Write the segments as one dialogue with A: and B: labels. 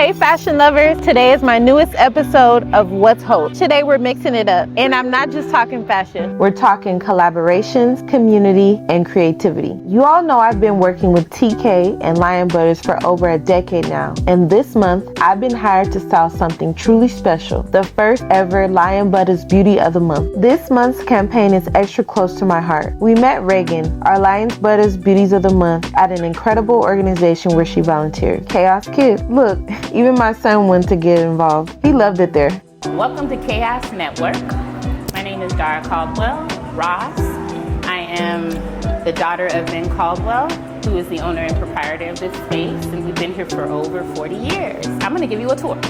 A: Hey fashion lovers, today is my newest episode of What's Haute. Today we're mixing it up, and I'm not just talking fashion. We're talking collaborations, community, and creativity. You all know I've been working with TK and Lion Buttaz for over a decade now, and this month I've been hired to style something truly special, the first ever Lion Buttaz Beauty of the Month. This month's campaign is extra close to my heart. We met Raegan, our Lion Buttaz Beauties of the Month, at an incredible organization where she volunteered, Kaos Kids. Look, even my son went to get involved. He loved it there.
B: Welcome to Chaos Network. My name is Dora Caldwell Ross. I am the daughter of Ben Caldwell, who is the owner and proprietor of this space, and we've been here for over 40 years. I'm gonna give you a tour.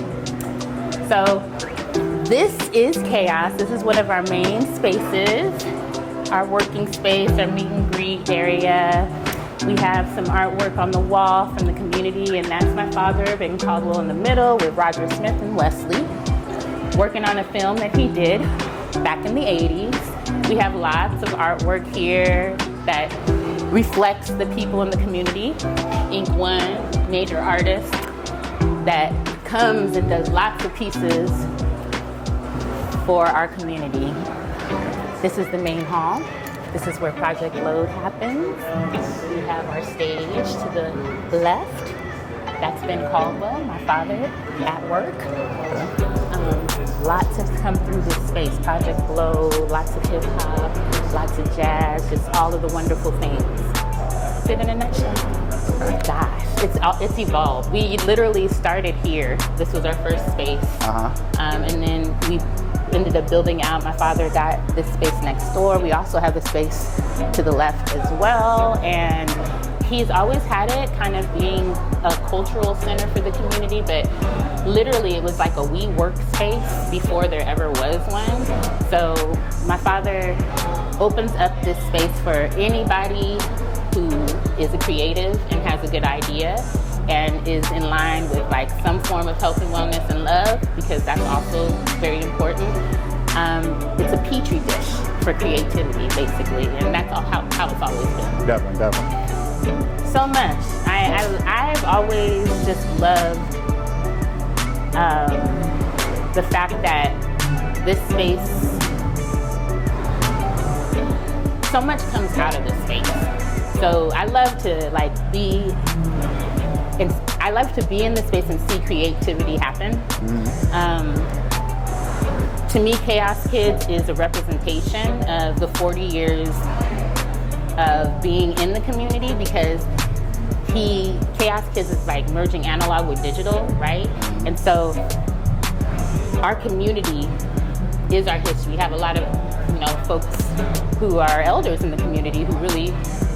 B: So this is Chaos. This is one of our main spaces, our working space, our meet and greet area. We have some artwork on the wall from the community, and that's my father, Ben Caldwell, in the middle with Roger Smith and Wesley, working on a film that he did back in the 80s. We have lots of artwork here that reflects the people in the community. Ink One, major artist that comes and does lots of pieces for our community. This is the main hall. This is where Project Load happens. We have our stage to the left. That's Ben Caldwell, my father, at work. Lots have come through this space. Project Load, lots of hip hop, lots of jazz, just all of the wonderful things. That's it in a nutshell. Gosh, it's evolved. We literally started here. This was our first space. And then we ended up building out. My father got this space next door. We also have the space to the left as well. And he's always had it kind of being a cultural center for the community, but literally it was like a we work space before there ever was one. So my father opens up this space for anybody who is a creative and has a good idea and is in line with like some form of health and wellness and love, because that's also very important. It's a petri dish for creativity, basically, and that's how it's always been.
C: Definitely.
B: So much. I've always just loved the fact that this space, so much comes out of this space. So I love to be in this space and see creativity happen. To me, Chaos Kids is a representation of the 40 years of being in the community, because Chaos Kids is like merging analog with digital, right? And so our community is our history. We have a lot of folks who are elders in the community who really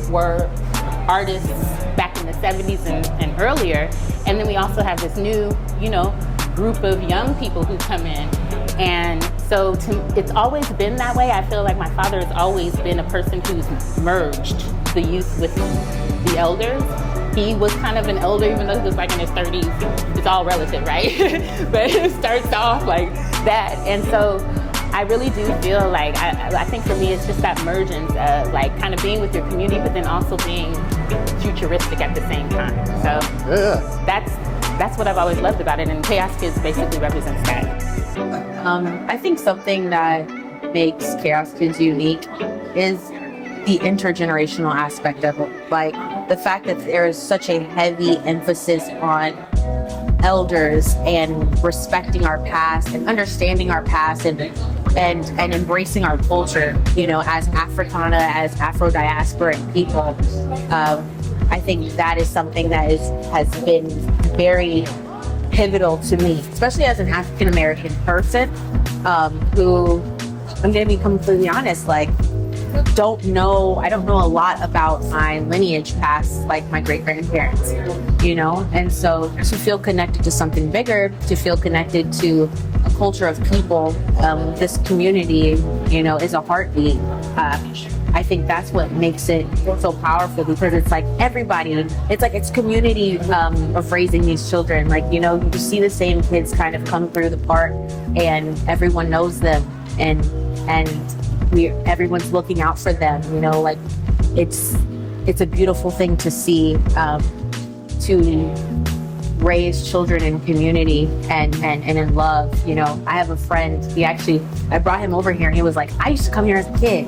B: were artists back in the 70s and earlier. And then we also have this new, group of young people who come in. And so it's always been that way. I feel like my father has always been a person who's merged the youth with the elders. He was kind of an elder, even though he was like in his 30s. It's all relative, right? But it starts off like that. And so I really do feel like, I think for me, it's just that mergence of like kind of being with your community, but then also being futuristic at the same time. So that's what I've always loved about it. And Chaos Kids basically represents that.
D: I think something that makes Chaos Kids unique is the intergenerational aspect of it. Like the fact that there is such a heavy emphasis on elders and respecting our past and understanding our past and embracing our culture, as Africana, as Afro-diasporic people. I think that is something that has been very pivotal to me, especially as an African-American person who, I'm going to be completely honest, I don't know a lot about my lineage past like my great-grandparents, and so to feel connected to something bigger, to feel connected to a culture of people, this community, is a heartbeat. I think that's what makes it so powerful, because it's like everybody, it's community of raising these children. You see the same kids kind of come through the park and everyone knows them and everyone's looking out for them, it's a beautiful thing to see, to raise children in community and in love. You know, I have a friend, I brought him over here and he was like, I used to come here as a kid.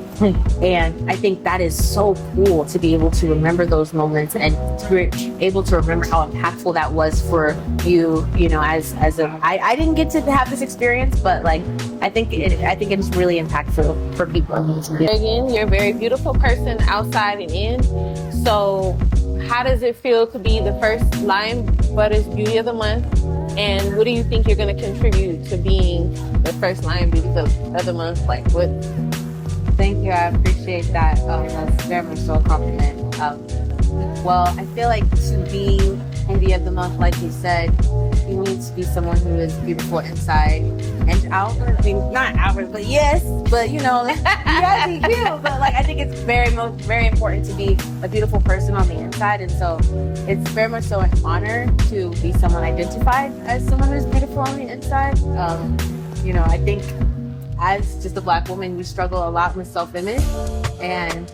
D: And I think that is so cool to be able to remember those moments and to be able to remember how impactful that was for you, you know, I didn't get to have this experience, but like, I think it's really impactful for people.
A: Raegan, you're a very beautiful person outside and in. So how does it feel to be the first Lion Buttaz Beauty of the Month? And what do you think you're going to contribute to being the first Lion Beauty of the Month? Like what?
D: Thank you. I appreciate that. That's very much so a compliment. Well, I feel like to be Beauty of the Month, like you said, you need to be someone who is beautiful inside and out. I mean, not outward, but yes. But you know, you gotta be cute. But like, I think it's very important to be a beautiful person on the inside, and so it's very much so an honor to be someone identified as someone who's beautiful on the inside. You know, I think as just a Black woman, we struggle a lot with self-image and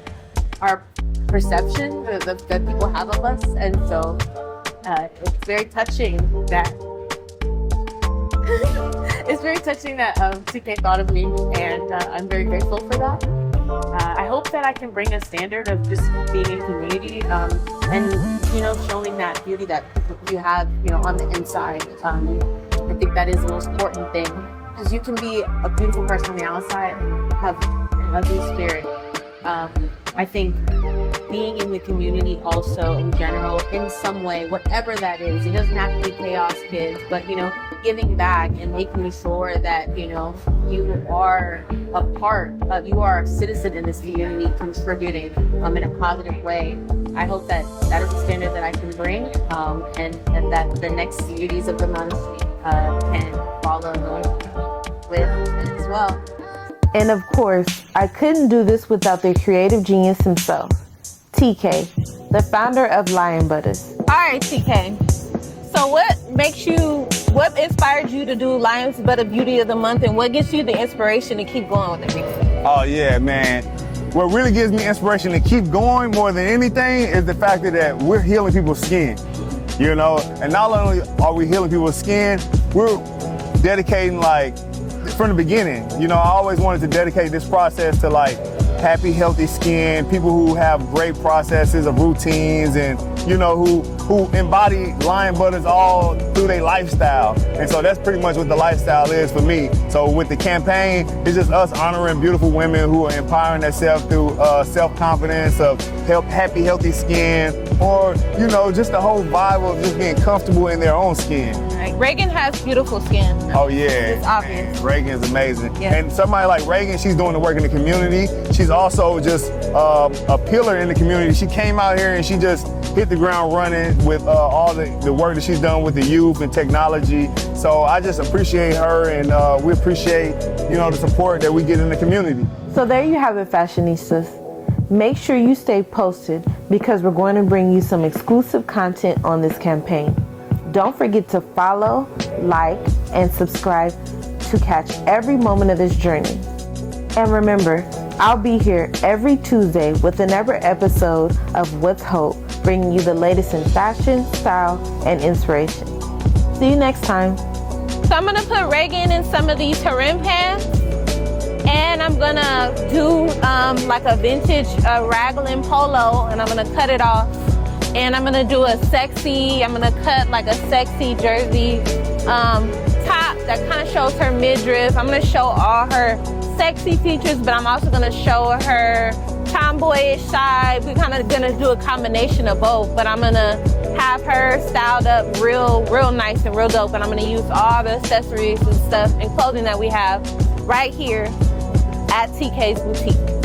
D: our perception that people have of us, and so it's very touching that TK thought of me, and I'm very grateful for that. I hope that I can bring a standard of just being in community and you know, showing that beauty that you have, you know, on the inside. I think that is the most important thing, because you can be a beautiful person on the outside and have an ugly spirit. I think being in the community also in general, in some way, whatever that is, it doesn't have to be Kaos Kids, but you know, giving back and making sure that, you know, you are you are a citizen in this community, contributing in a positive way. I hope that that is a standard that I can bring, and that the next beauties of the month can follow with as well.
A: And of course, I couldn't do this without the creative genius himself, TK, the founder of Lion Buttaz. All right, TK. So what inspired you to do Lion Buttaz Beauty of the Month, and what gives you the inspiration to keep going with everything?
C: Oh yeah, man. What really gives me inspiration to keep going more than anything is the fact that we're healing people's skin, you know? And not only are we healing people's skin, we're dedicating, like, from the beginning, you know, I always wanted to dedicate this process to like happy, healthy skin, people who have great processes of routines, and you know, who embody Lion Buttaz all through their lifestyle. And so that's pretty much what the lifestyle is for me. So with the campaign, it's just us honoring beautiful women who are empowering themselves through self-confidence, of happy, healthy skin, or you know, just the whole vibe of just being comfortable in their own skin.
A: Right. Raegan has beautiful skin.
C: Oh yeah,
A: it's obvious.
C: Raegan is amazing.
A: Yeah.
C: And somebody like Raegan, she's doing the work in the community. She's also just a pillar in the community. She came out here and she just hit the ground running with all the work that she's done with the youth and technology. So I just appreciate her, and we appreciate, you know, the support that we get in the community.
A: So there you have it, fashionistas. Make sure you stay posted, because we're going to bring you some exclusive content on this campaign. Don't forget to follow, like, and subscribe to catch every moment of this journey. And remember, I'll be here every Tuesday with another episode of What's Hope, bringing you the latest in fashion, style, and inspiration. See you next time. So I'm gonna put Raegan in some of these harem pants, and I'm gonna do like a vintage raglan polo, and I'm gonna cut it off. And I'm gonna do I'm gonna cut like a sexy jersey top that kind of shows her midriff. I'm gonna show all her sexy features, but I'm also gonna show her tomboyish side. We're kind of gonna do a combination of both, but I'm gonna have her styled up real nice and real dope, and I'm gonna use all the accessories and stuff and clothing that we have right here at TK's Boutique.